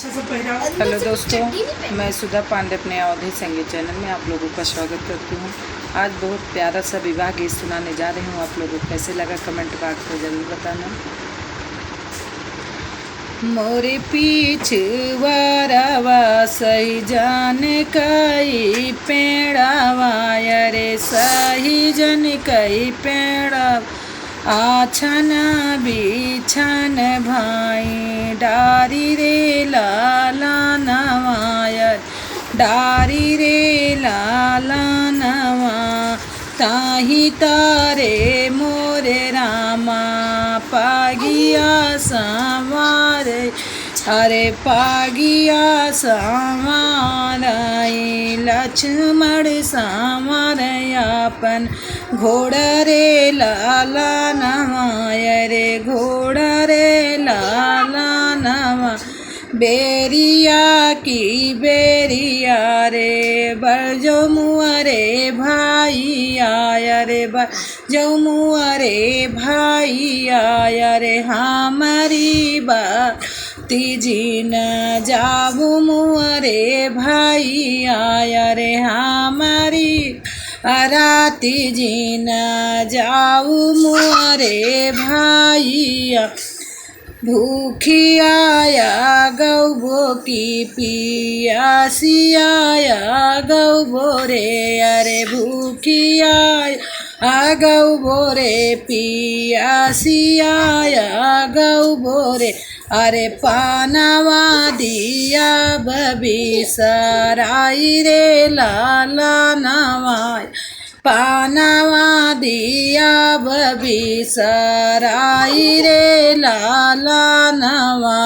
Hello दोस्तों, मैं सुधा पांडे अपने अवधि संगीत चैनल में आप लोगों का स्वागत करती हूँ। आज बहुत प्यारा सा विवाह गीत सुनाने जा रही हूँ। आप लोगों को कैसे लगा कमेंट बॉक्स में ज़रूर बताना। मोरे पीछवारवा सही जान कई पेड़ावा रे सही जन कई पेड़ा आछन बिछन भाई डारी रे लाला नवायर डारी रे लाला नवा ताही तारे मोरे रामा पागिया संवारे अरे पागिया संवाराई लक्ष्मण संवारयापन घोड़ा रे लाला नवाय रे घोड़ा रे लाला नवा बेरिया की बेरिया रे बरजो मुअरे भाई आया रे बरजो मुअरे भाई आया रे हमारी बाती जी न जाबू मुअरे भाई आया रे हमारी राती जी न जाऊ मुअरे भाई भूखी आया गौ की पियासी आया गौ बोरे अरे भूखी आया गौ बोरे पियासी आया गौ बोरे अरे पानावा दिया बबी सराई रे लाला नवाय पानावा दिया बबी सराई रे लाला नवा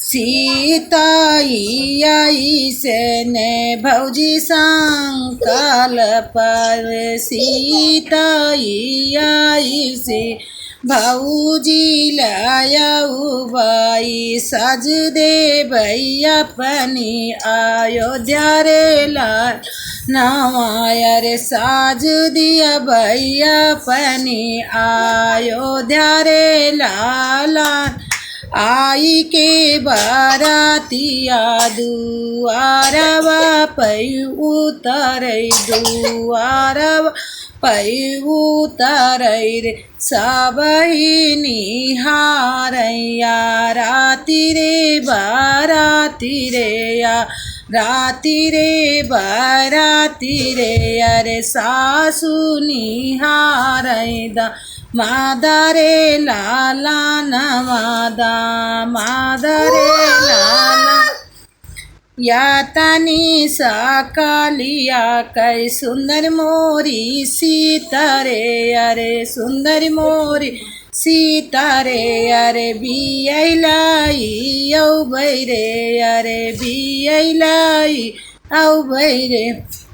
सीताई आई से ने भौजी संकाल पर सीताई आई से भौजी लायाऊ बाई सज दे भैया पनी अयोध्या रे लाल नवाया रे साज दिया भैया पनी अयोध्या रे लाला आई के बारातिया दुआरवा पै उतरै दुआरवा पै उतरै रे सबही निहारैया राति रे बाराती रे या राति रे बाराती रे अरे सासु निहारै दा मादा रे लाला नवादा मादा रे लाला या तनी साकालिया कै सुंदर मोरी सीता रे अरे सुंदर मोरी सीता रे अरे बियलाई औ बैरे अरे बियलाई औ बैरे।